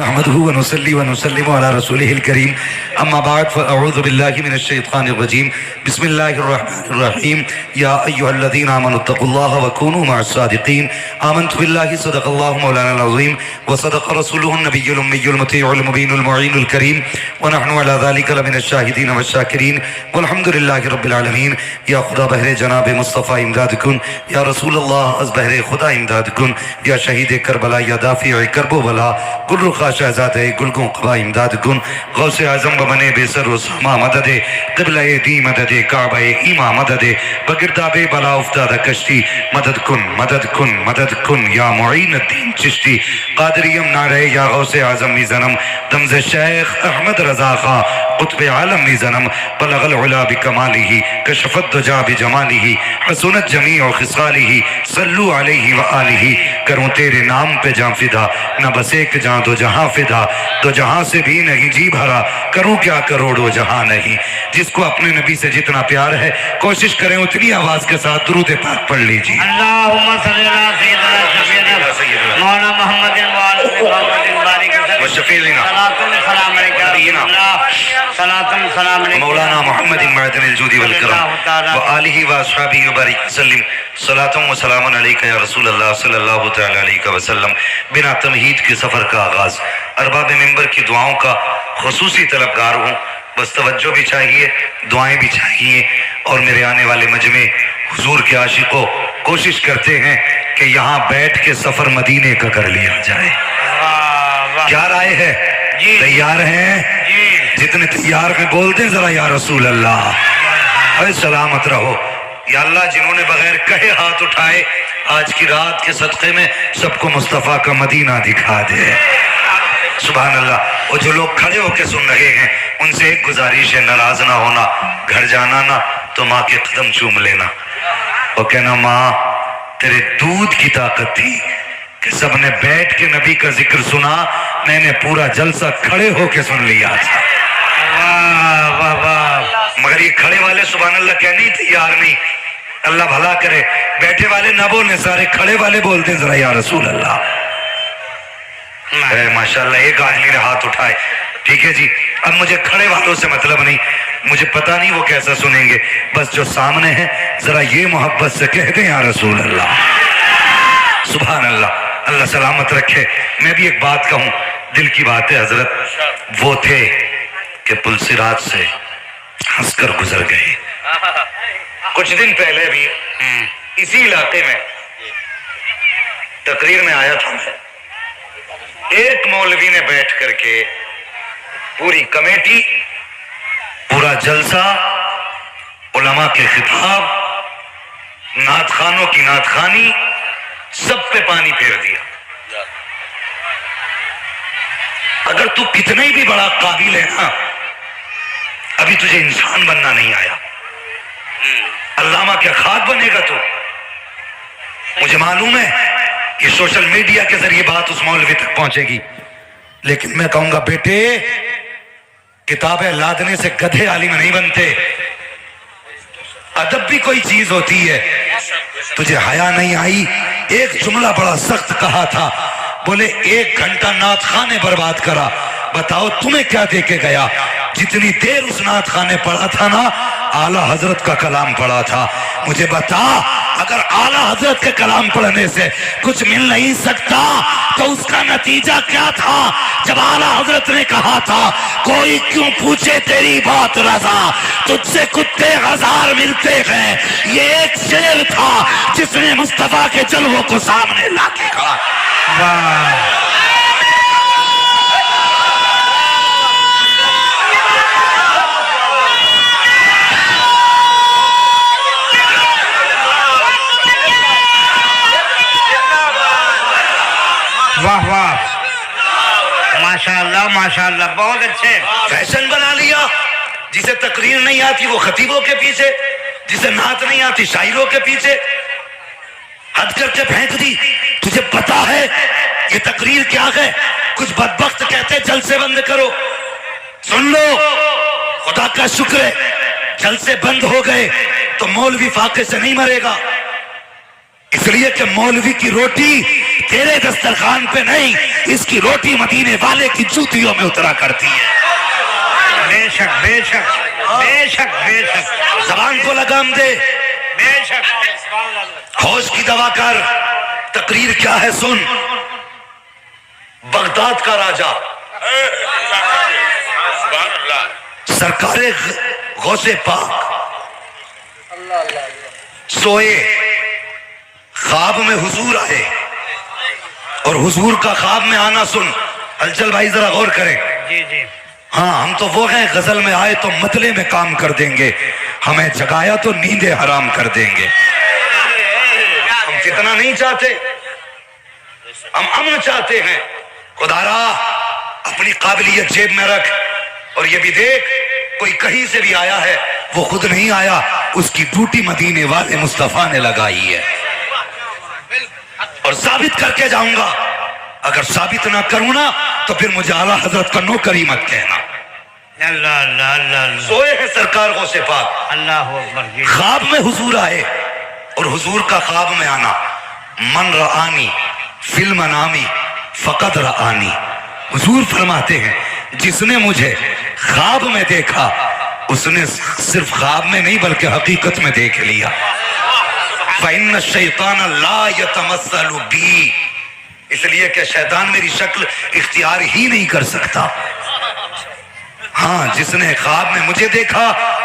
نحمده ونصلي ونسلم على رسوله الكريم اما بعد فاعوذ بالله من الشيطان الرجيم بسم الله الرحمن الرحيم يا ايها الذين امنوا اتقوا الله وكونوا مع الصادقين آمنت بالله صدق الله مولانا العظيم وصدق رسوله النبي الامي المطيع المبين المعين الكريم ونحن على ذلك لمن الشاهدين والشاكرين والحمد لله رب العالمين یا خدا بہر جناب مصطفیٰ امداد کن، یا رسول اللہ از بہر خدا امداد کن، یا شہید کربلا یا دافع کرب و بلا گل رخا شہزاد گلگوں قبا امداد کن، غوث اعظم بمنے بے سر و ساما مدد قبلہ دی مدد کعبہ ایما مدد بگرداب بلا افتاد کشتی مدد کن مدد کن مدد کن یا معین الدین چشتی قادریم نعرہ یا غوث اعظم میزنم دمز شیخ احمد رضا خان قطب عالم میزنم بلغ العلا بکمالہ کشفت دجا بجمالہ حسنت جمیع خصالہ صلو علیہ وآلہ کروں تیرے نام پہ جان فدا نہ بس ایک جان دو جہاں فدا دو جہاں سے بھی نہیں جی بھرا کروں کیا کروڑوں جہاں نہیں۔ جس کو اپنے نبی سے جتنا پیار ہے کوشش کریں اتنی آواز کے ساتھ درود پاک پڑھ لیجیے۔ اللہم صلی اللہ سیدنا شفیعنا مولانا محمد محمد بارک وشفیعنا سلام علیکم صلاة سلام علیکم مولانا محمد معدن الجود والکرم وآلہ واصحابہ وبارک وسلم صلاة و سلام علیکہ یا رسول اللہ صلی اللہ تعالی علیہ وسلم۔ بنا تمہید کے سفر کا آغاز ارباب ممبر کی دعاؤں کا خصوصی طلبگار ہوں، بس توجہ بھی چاہیے، دعائیں بھی چاہیے، اور میرے آنے والے مجمع حضور کے عاشقوں کوشش کرتے ہیں کہ یہاں بیٹھ کے سفر مدینے کا کر لیا جائے۔ کیا رائے ہے؟ تیار ہیں؟ جتنے تیار میں بول دیں ذرا یا رسول اللہ۔ اے سلامت رہو یا اللہ، جنہوں نے بغیر کہے ہاتھ اٹھائے آج کی رات کے صدقے میں سب کو مصطفیٰ کا مدینہ دکھا دے۔ سبحان اللہ۔ اور جو لوگ کھڑے ہو کے سن رہے ہیں ان سے ایک گزارش ہے، ناراض نہ ہونا، گھر جانا نا تو ماں کے قدم چوم لینا اور کہنا ماں تیرے دودھ کی طاقت تھی کہ سب نے بیٹھ کے نبی کا ذکر سنا، میں نے پورا جلسہ کھڑے ہو کے سن لیا تھا۔ مگر یہ کھڑے والے سبحان اللہ کہنے ہی تیار نہیں۔ اللہ بھلا کرے، بیٹھے والے نہ بولنے، سارے کھڑے والے بولتے ذرا یا رسول اللہ۔ ماشاءاللہ ایک آدمی نے ہاتھ اٹھائے، ٹھیک ہے جی۔ اب مجھے کھڑے والوں سے مطلب نہیں، مجھے پتہ نہیں وہ کیسا سنیں گے، بس جو سامنے ہیں ذرا یہ محبت سے کہہ دیں یا رسول اللہ۔ سبحان اللہ، اللہ سلامت رکھے۔ میں بھی ایک بات کہوں، دل کی بات ہے حضرت، وہ تھے کہ پل صراط سے ہنس کر گزر گئے۔ کچھ دن پہلے بھی اسی علاقے میں تقریر میں آیا تھا میں، ایک مولوی نے بیٹھ کر کے پوری کمیٹی، پورا جلسہ، علماء کے خطاب، نعت خوانوں کی نعت خوانی، سب پہ پانی پھیر دیا۔ اگر تو کتنا ہی بھی بڑا قابل ہے نا، ابھی تجھے انسان بننا نہیں آیا، علامہ کیا خاک بنے گا تو؟ مجھے معلوم ہے کہ سوشل میڈیا کے ذریعے بات اس مولوی تک پہنچے گی، لیکن میں کہوں گا بیٹے کتابیں لادنے سے گدھے عالم نہیں بنتے، ادب بھی کوئی چیز ہوتی ہے۔ تجھے حیا نہیں آئی؟ ایک جملہ بڑا سخت کہا تھا، بولے 1 گھنٹہ نعت خاں نے برباد کرا، بتاؤ تمہیں کیا دے کے گیا؟ جتنی دیر اس نعت خاں نے پڑھا تھا نا، اعلیٰ حضرت کا کلام پڑھا تھا۔ مجھے بتا اگر اعلیٰ حضرت کے کلام پڑھنے سے کچھ مل نہیں سکتا تو اس کا نتیجہ کیا تھا؟ جب اعلیٰ حضرت نے کہا تھا کوئی کیوں پوچھے تیری بات رضا، تجھ سے کتے ہزار ملتے ہیں، یہ ایک شعر تھا جس نے مصطفیٰ کے جلووں کو سامنے لا کے کہا۔ واہ واہ، ماشاءاللہ ماشاءاللہ، بہت اچھے۔ فیشن بنا لیا، جسے تقریر نہیں آتی وہ خطیبوں کے پیچھے، جسے نعت نہیں آتی شاعروں کے پیچھے، حد کر کے پھینک دی۔ تجھے پتا ہے یہ تقریر کیا ہے؟ کچھ بدبخت کہتے جلسے بند کرو، سن لو، خدا کا شکر ہے جلسے بند ہو گئے تو مولوی فاقے سے نہیں مرے گا، اس لیے کہ مولوی کی روٹی تیرے دسترخوان پہ نہیں، اس کی روٹی مدینے والے کی جوتیوں میں اترا کرتی ہے۔ بے شک بے شک بے شک بے شک، زبان کو لگام دے، بے شک، ہوش کی دوا کر۔ تقریر کیا ہے سن۔ بغداد کا راجا سرکار غوث پاک سوئے، خواب میں حضور آئے، اور حضور کا خواب میں آنا سن۔ ہلچل بھائی ذرا غور کریں۔ جی جی، ہاں ہم تو وہ ہیں غزل میں آئے تو مطلع میں کام کر دیں گے، ہمیں جگایا تو نیندیں حرام کر دیں گے۔ ہم فتنہ نہیں چاہتے، ہم امن چاہتے ہیں۔ خدا را اپنی قابلیت جیب میں رکھ، اور یہ بھی دیکھ کوئی کہیں سے بھی آیا ہے، وہ خود نہیں آیا، اس کی ڈیوٹی مدینے والے مصطفیٰ نے لگائی ہے، اور ثابت کر کے جاؤں گا۔ اگر ثابت نہ کروں نا تو پھر مجھے اعلیٰ حضرت کا نوکری مت کہنا۔ اللہ اللہ اللہ اللہ، سوئے ہیں سرکار غوث پاک، اللہ اکبر جی، خواب میں حضور آئے، اور حضور کا خواب میں آنا، من رآنی فی المنامی فقد رآنی، حضور فرماتے ہیں جس نے مجھے خواب میں دیکھا اس نے صرف خواب میں نہیں بلکہ حقیقت میں دیکھ لیا۔ فَإِنَّ الشَّيْطَانَ لَا يَتَمَثَّلُ بِي، اس لیے کہ شیطان میری شکل اختیار ہی نہیں کر سکتا۔ ہاں جس نے خواب میں مجھے دیکھا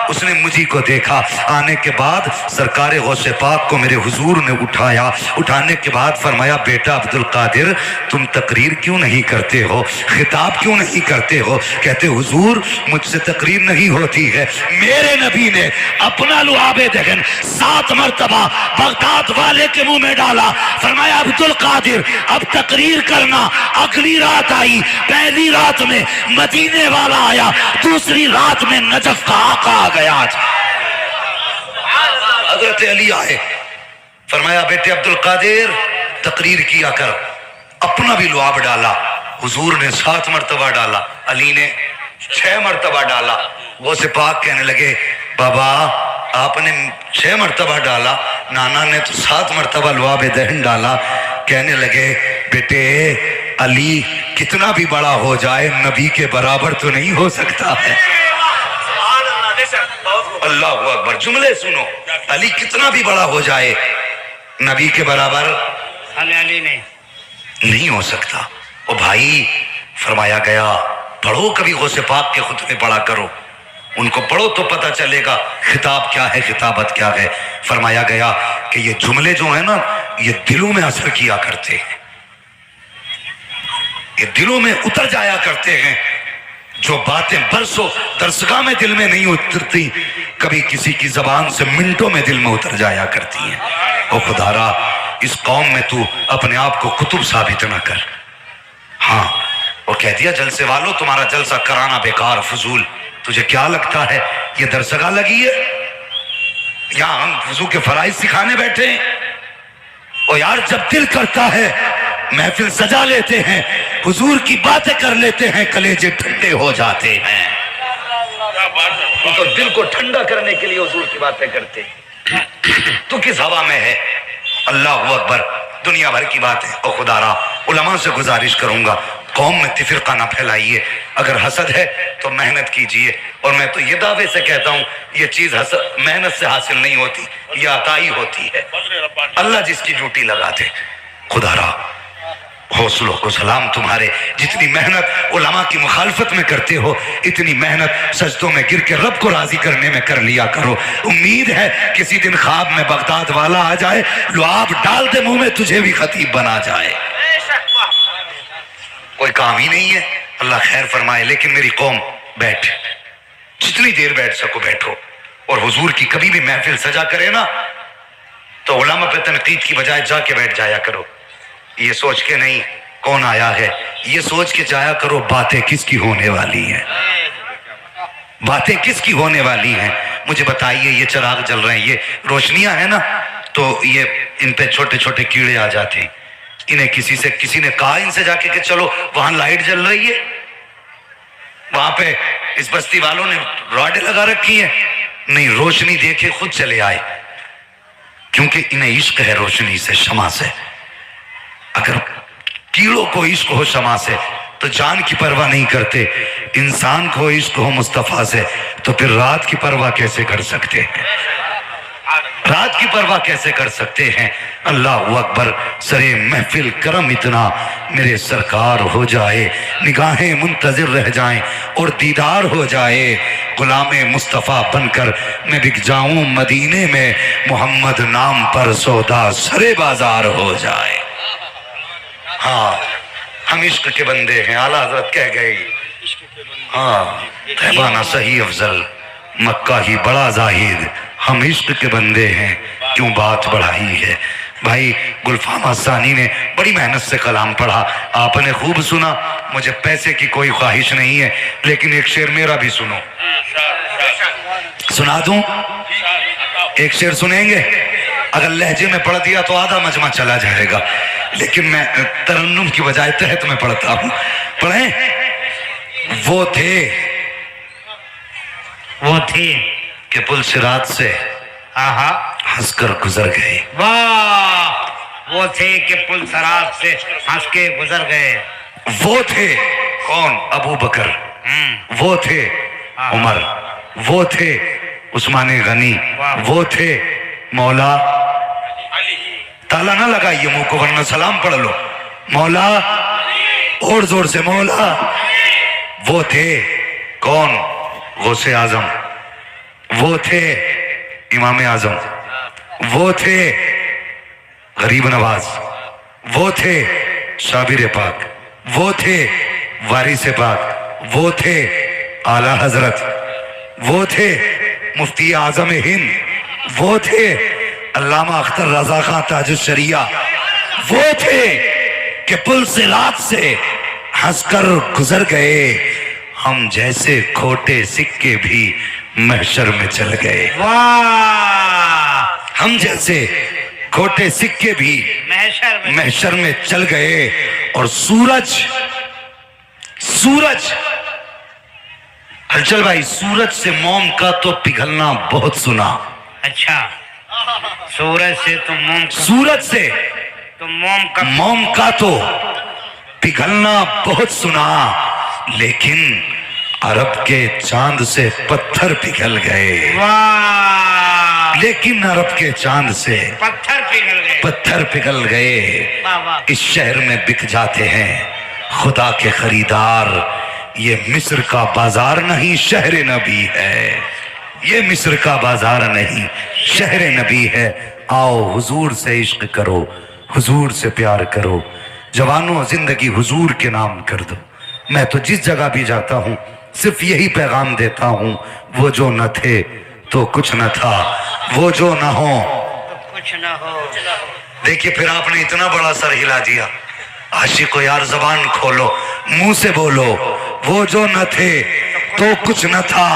اس نے مجھے کو دیکھا۔ آنے کے بعد سرکار غوث پاک کو میرے حضور نے اٹھایا، اٹھانے کے بعد فرمایا بیٹا عبد القادر تم تقریر کیوں نہیں کرتے ہو، خطاب کیوں نہیں کرتے ہو؟ کہتے حضور مجھ سے تقریر نہیں ہوتی ہے، میرے نبی نے اپنا لعاب دہن 7 مرتبہ بغداد والے کے منہ میں ڈالا، فرمایا عبد القادر اب تقریر کرنا۔ اگلی رات آئی، پہلی رات میں مدینے والا آیا، دوسری رات میں نجف کا آقا آ گیا۔ حضرت علی آئے، فرمایا بیٹے عبد القادر تقریر کیا کر، اپنا بھی لعاب ڈالا۔ حضور نے 7 مرتبہ ڈالا، علی نے 6 مرتبہ ڈالا۔ غوث پاک کہنے لگے بابا آپ نے 6 مرتبہ ڈالا، نانا نے تو 7 مرتبہ لعاب دہن ڈالا۔ کہنے لگے بیٹے علی کتنا بھی بڑا ہو جائے نبی کے برابر تو نہیں ہو سکتا ہے۔ اللہ اکبر، جملے سنو، علی کتنا بھی بڑا ہو جائے نبی کے برابر علی نہیں ہو سکتا۔ او بھائی فرمایا گیا پڑھو کبھی غوث پاک کے خطبے پڑھا کرو، ان کو پڑھو تو پتہ چلے گا خطاب کیا ہے، خطابت کیا ہے۔ فرمایا گیا کہ یہ جملے جو ہیں نا یہ دلوں میں اثر کیا کرتے ہیں، یہ دلوں میں اتر جایا کرتے ہیں۔ جو باتیں برسوں درسگاہ میں دل میں نہیں اترتی، کبھی کسی کی زبان سے منٹوں میں دل میں اتر جایا کرتی ہیں۔ او خدا را اس قوم میں تو اپنے آپ کو قطب ثابت نہ کر۔ ہاں اور کہہ دیا جلسے والوں تمہارا جلسہ کرانا بیکار فضول، تجھے کیا لگتا ہے یہ درسگاہ لگی ہے؟ یہاں ہم وضو کے فرائض سکھانے بیٹھے ہیں؟ اور یار جب دل کرتا ہے محفل سجا لیتے ہیں، حضور کی باتیں کر لیتے ہیں، کلیجے ٹھنڈے ہو جاتے ہیں۔ تو دل کو ٹھنڈا کرنے کے لیے حضور کی باتیں کرتے تو کس ہوا میں ہے؟ اللہ اکبر، دنیا بھر کی باتیں۔ اور خدا را علماء سے گزارش کروں گا قوم میں تفرقہ نہ پھیلائیے، اگر حسد ہے تو محنت کیجئے، اور میں تو یہ دعوے سے کہتا ہوں یہ چیز محنت سے حاصل نہیں ہوتی، یہ عطائی ہوتی ہے، اللہ جس کی ڈیوٹی لگاتے۔ خدا را حوصلوں کو سلام تمہارے، جتنی محنت علماء کی مخالفت میں کرتے ہو اتنی محنت سجدوں میں گر کے رب کو راضی کرنے میں کر لیا کرو۔ امید ہے کسی دن خواب میں بغداد والا آ جائے، لعاب ڈال دے منہ میں، تجھے بھی خطیب بنا جائے۔ کوئی کام ہی نہیں ہے، اللہ خیر فرمائے۔ لیکن میری قوم بیٹھ، جتنی دیر بیٹھ سکو بیٹھو، اور حضور کی کبھی بھی محفل سجا کرے نا تو علماء پہ تنقید کی بجائے جا کے بیٹھ جایا کرو، یہ سوچ کے نہیں کون آیا ہے، یہ سوچ کے جایا کرو باتیں کس کی ہونے والی ہیں، باتیں کس کی ہونے والی ہیں۔ مجھے بتائیے یہ چراغ جل رہے ہیں، یہ روشنیاں ہیں نا، تو یہ ان پہ چھوٹے چھوٹے کیڑے آ جاتے ہیں، انہیں کسی نے کہا ان سے جا کے کہ چلو وہاں لائٹ جل رہی ہے، وہاں پہ اس بستی والوں نے راڈیں لگا رکھی ہیں، نہیں روشنی دیکھے خود چلے آئے، کیونکہ انہیں عشق ہے روشنی سے، شمع سے۔ اگر کیڑوں کو عشق ہو شمع سے تو جان کی پرواہ نہیں کرتے، انسان کو عشق ہو مصطفیٰ سے تو پھر رات کی پرواہ کیسے کر سکتے ہیں؟ رات کی پرواہ کیسے کر سکتے ہیں؟ اللہ اکبر، سرے محفل کرم اتنا میرے سرکار ہو جائے، نگاہیں منتظر رہ جائیں اور دیدار ہو جائے، غلام مصطفیٰ بن کر میں بک جاؤں مدینے میں، محمد نام پر سودا سرے بازار ہو جائے۔ ہاں ہم عشق کے بندے ہیں، اعلیٰ حضرت کہہ گئے، ہاں خیبانہ صحیح افضل مکہ ہی بڑا زاہد، ہم عشق کے بندے ہیں کیوں بات بڑھائی ہے۔ بھائی گلفام ثانی نے بڑی محنت سے کلام پڑھا، آپ نے خوب سنا، مجھے پیسے کی کوئی خواہش نہیں ہے، لیکن ایک شعر میرا بھی سنو، سنا دوں؟ ایک شعر سنیں گے؟ اگر لہجے میں پڑھ دیا تو آدھا مجمع چلا جائے گا، لیکن میں ترنم کی بجائے تحت میں پڑھتا ہوں، پڑھیں؟ وہ تھے کہ پل صراط سے ہنس کر گزر گئے، واہ، وہ تھے کہ پل صراط سے ہنس کے گزر گئے، وہ تھے کون؟ ابو بکر، وہ تھے عمر، وہ تھے عثمان غنی، وہ تھے مولا، تالا نہ لگائیے منہ کو ورنہ سلام پڑھ لو، مولا، اور زور سے مولا، وہ تھے کون؟ غوث اعظم، وہ تھے امام اعظم، وہ تھے غریب نواز، وہ تھے شابر پاک، وہ تھے وارث پاک، وہ تھے اعلیٰ حضرت، وہ تھے مفتی اعظم ہند، وہ تھے علامہ اختر رضا خان تاج الشریعہ، وہ تھے کہ پل صراط سے ہنس کر گزر گئے، ہم جیسے کھوٹے سکے بھی محشر میں چل گئے، واہ، ہم جیسے کھوٹے سکے بھی محشر میں چل گئے، اور سورج ہلچل بھائی، سورج سے موم کا تو پگھلنا بہت سنا، اچھا، سورج سے تو سورج سے موم کا تو پگھلنا بہت سنا، لیکن عرب کے چاند سے پتھر پگھل گئے، واہ، لیکن عرب کے چاند سے پتھر پگھل گئے، اس شہر میں بک جاتے ہیں خدا کے خریدار، یہ مصر کا بازار نہیں شہر نبی ہے، یہ مصر کا بازار نہیں شہر نبی ہے، آؤ حضور سے عشق کرو، حضور سے پیار کرو، جوانوں زندگی حضور کے نام کر دو۔ میں تو جس جگہ بھی جاتا ہوں صرف یہی پیغام دیتا ہوں، وہ جو نہ تھے تو کچھ نہ تھا، وہ جو نہ ہو کچھ نہ ہو۔ دیکھیے پھر آپ نے اتنا بڑا سر ہلا دیا، عاشقو یار زبان کھولو، منہ سے بولو، وہ جو نہ تھے تو کچھ نہ تھا،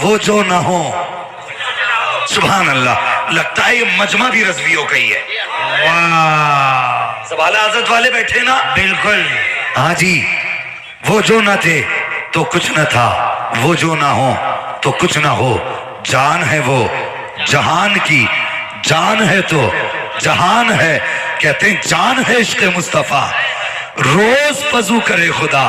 وہ جو نہ ہو۔ سبحان اللہ، لگتا ہے یہ مجمع بھی رضویوں کا ہی ہے، واہ، سب اعلیٰ حضرت والے بیٹھے نا، بالکل، ہاں جی، وہ جو نہ تھے تو کچھ نہ تھا، وہ جو نہ ہو تو کچھ نہ ہو، جان ہے وہ جہان کی، جان ہے تو جہان ہے، کہتے ہیں جان ہے عشق مصطفیٰ، روز پزو کرے خدا،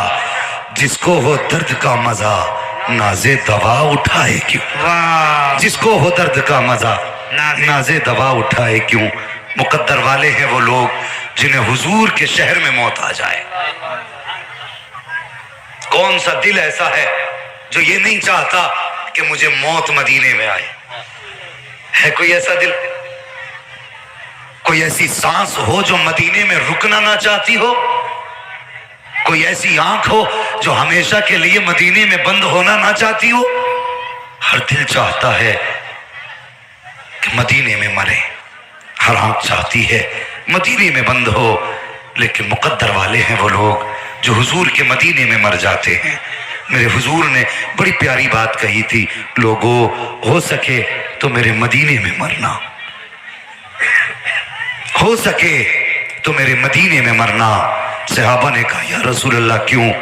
جس کو ہو درد کا مزہ ناز دوا اٹھائے کیوں، واہ، جس کو ہو درد کا مزہ ناز دوا اٹھائے کیوں۔ مقدر والے ہیں وہ لوگ جنہیں حضور کے شہر میں موت آ جائے۔ کون سا دل ایسا ہے جو یہ نہیں چاہتا کہ مجھے موت مدینے میں آئے؟ ہے کوئی ایسا دل؟ کوئی ایسی سانس ہو جو مدینے میں رکنا نہ چاہتی ہو؟ کوئی ایسی آنکھ ہو جو ہمیشہ کے لیے مدینے میں بند ہونا نہ چاہتی ہو؟ ہر دل چاہتا ہے کہ مدینے میں مرے، ہر آنکھ چاہتی ہے مدینے میں بند ہو، لیکن مقدر والے ہیں وہ لوگ جو حضور کے مدینے میں مر جاتے ہیں۔ میرے حضور نے بڑی پیاری بات کہی تھی، لوگو ہو سکے تو میرے مدینے میں مرنا، ہو سکے تو میرے مدینے میں مرنا۔ صحابہ نے کہا یا رسول اللہ کیوں؟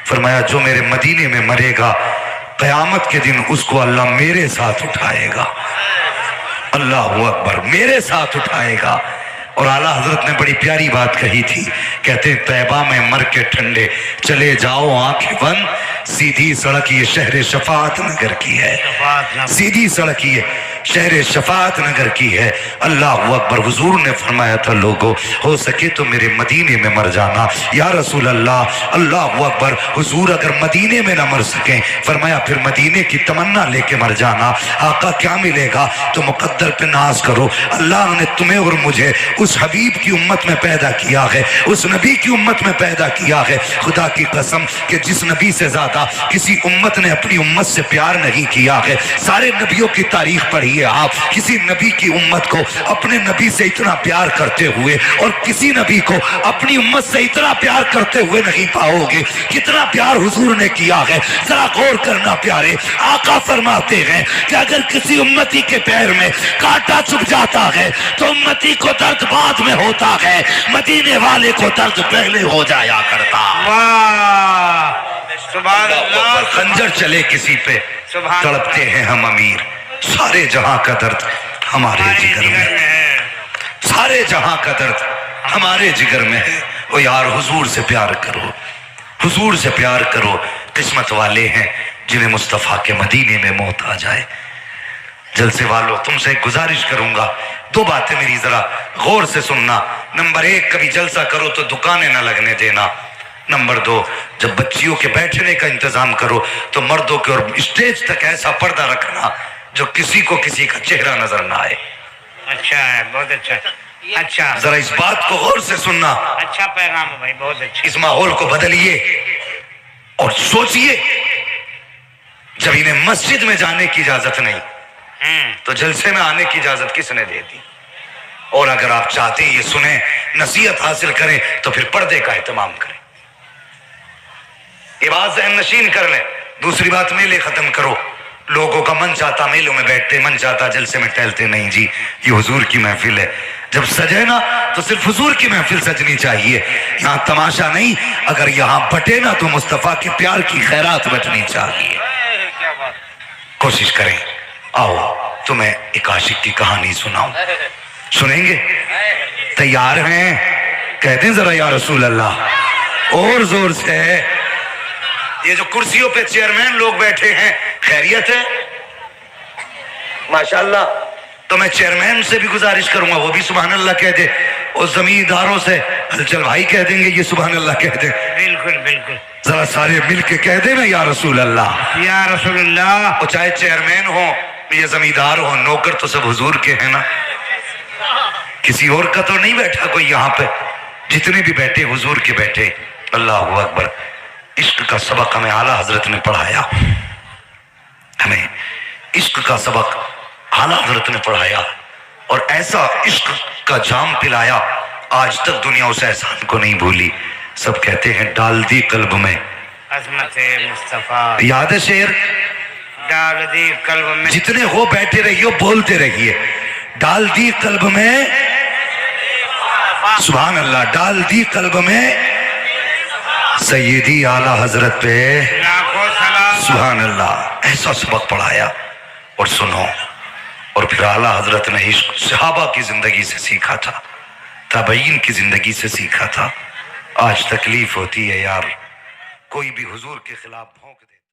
فرمایا جو میرے مدینے میں مرے گا قیامت کے دن اس کو اللہ میرے ساتھ اٹھائے گا، اللہ اکبر، میرے ساتھ اٹھائے گا۔ اور اعلیٰ حضرت نے بڑی پیاری بات کہی تھی، کہتے ہیں طیبہ میں مر کے ٹھنڈے چلے جاؤ آنکھیں بند، سیدھی سڑک یہ شہر شفاعت نگر کی ہے، سیدھی سڑک یہ شہر شفاعت نگر کی ہے۔ اللہ اکبر۔ حضور نے فرمایا تھا لوگوں ہو سکے تو میرے مدینے میں مر جانا۔ یا رسول اللہ، اللہ اکبر۔ حضور اگر مدینے میں نہ مر سکیں، فرمایا پھر مدینے کی تمنا لے کے مر جانا۔ آقا کیا ملے گا؟ تو مقدر پہ ناز کرو، اللہ نے تمہیں اور مجھے اس حبیب کی امت میں پیدا کیا ہے، اس نبی کی امت میں پیدا کیا ہے۔ خدا کی قسم کہ جس نبی سے زیادہ کسی امت نے اپنی امت سے پیار نہیں کیا ہے، سارے نبیوں کی تاریخ پڑھیے آپ، کسی نبی کی امت کو اپنے نبی سے اتنا پیار کرتے ہوئے اور کسی نبی کو اپنی امت سے اتنا پیار کرتے ہوئے نہیں پاؤ گے۔ کتنا پیار حضور نے کیا ہے، ذرا غور کرنا پیارے۔ آقا فرماتے ہیں کہ اگر کسی امتی کے پیر میں کانٹا چبھ جاتا ہے تو امتی کو درد بعد میں ہوتا ہے، مدینے والے کو درد پہلے ہو جایا کرتا۔ واہ سبحان اللہ۔ خنجر چلے کسی پہ تڑپتے ہیں ہم امیر، سارے جہاں کا درد ہمارے جگر میں ہے، سارے جہاں کا درد ہمارے جگر میں ہے۔ او یار حضور سے پیار کرو، حضور سے پیار کرو۔ قسمت والے ہیں جنہیں مصطفیٰ کے مدینے میں موت آ جائے۔ جلسے والوں تم سے ایک گزارش کروں گا، دو باتیں میری ذرا غور سے سننا۔ نمبر ایک، کبھی جلسہ کرو تو دکانیں نہ لگنے دینا۔ نمبر دو، جب بچیوں کے بیٹھنے کا انتظام کرو تو مردوں کے اور اسٹیج تک ایسا پردہ رکھنا جو کسی کو کسی کا چہرہ نظر نہ آئے۔ اچھا ہے، بہت اچھا۔ اچھا ذرا اس بات کو غور سے سننا، اچھا پیغام ہے بھائی، بہت اچھا۔ اس ماحول کو بدلیے اور سوچئے، جب انہیں مسجد میں جانے کی اجازت نہیں تو جلسے میں آنے کی اجازت کس نے دے دی؟ اور اگر آپ چاہتے ہیں یہ سنیں، نصیحت حاصل کریں تو پھر پردے کا اہتمام کریں، یہ بات ذہن نشین کر لیں۔ دوسری بات، میلے ختم کرو۔ لوگوں کا من چاہتا میلوں میں بیٹھتے، من چاہتا جلسے میں ٹہلتے، نہیں جی، یہ حضور کی محفل ہے۔ جب سجے نا تو صرف حضور کی محفل سجنی چاہیے، یہاں تماشا نہیں۔ اگر یہاں بٹے نا تو مصطفیٰ کے پیار کی خیرات بٹنی چاہیے۔ کوشش کریں، آؤ تمہیں ایک عاشق کی کہانی سناؤں، سنیں گے؟ تیار ہیں؟ کہتے ہیں ذرا یا رسول اللہ اور زور سے۔ یہ جو کرسیوں پہ چیئرمین لوگ بیٹھے ہیں، خیریت ہے؟ ماشاءاللہ۔ تو میں چیئرمین سے بھی گزارش کروں گا وہ بھی سبحان اللہ کہہ دے، اور زمینداروں سے ہلچل بھائی کہہ دیں گے یہ سبحان اللہ کہہ دے۔ بالکل بالکل، ذرا سارے مل کے کہہ دیں نا یا رسول اللہ، یا رسول اللہ۔ اور چاہے چیئرمین ہو یا زمیندار ہو، نوکر تو سب حضور کے ہیں نا، کسی اور کا تو نہیں بیٹھا کوئی یہاں پہ، جتنے بھی بیٹھے حضور کے بیٹھے۔ اللہ اکبر۔ عشق کا سبق ہمیں اعلیٰ حضرت نے پڑھایا، ہمیں عشق کا سبق اعلیٰ حضرت نے پڑھایا، اور ایسا عشق کا جام پلایا، آج تک دنیا اس احسان کو نہیں بھولی۔ سب کہتے ہیں ڈال دی قلب میں عظمت مصطفیٰ، یاد ہے شعر؟ ڈال دی قلب میں، جتنے ہو بیٹھے رہیے بولتے رہیے، ڈال دی قلب میں سبحان اللہ، ڈال دی قلب میں سیدی اعلیٰ حضرت پہ لاکھوں سلام۔ سبحان اللہ۔ ایسا سبق پڑھایا، اور سنو، اور پھر اعلیٰ حضرت نے عشق صحابہ کی زندگی سے سیکھا تھا، تابعین کی زندگی سے سیکھا تھا۔ آج تکلیف ہوتی ہے یار، کوئی بھی حضور کے خلاف بھونک دے۔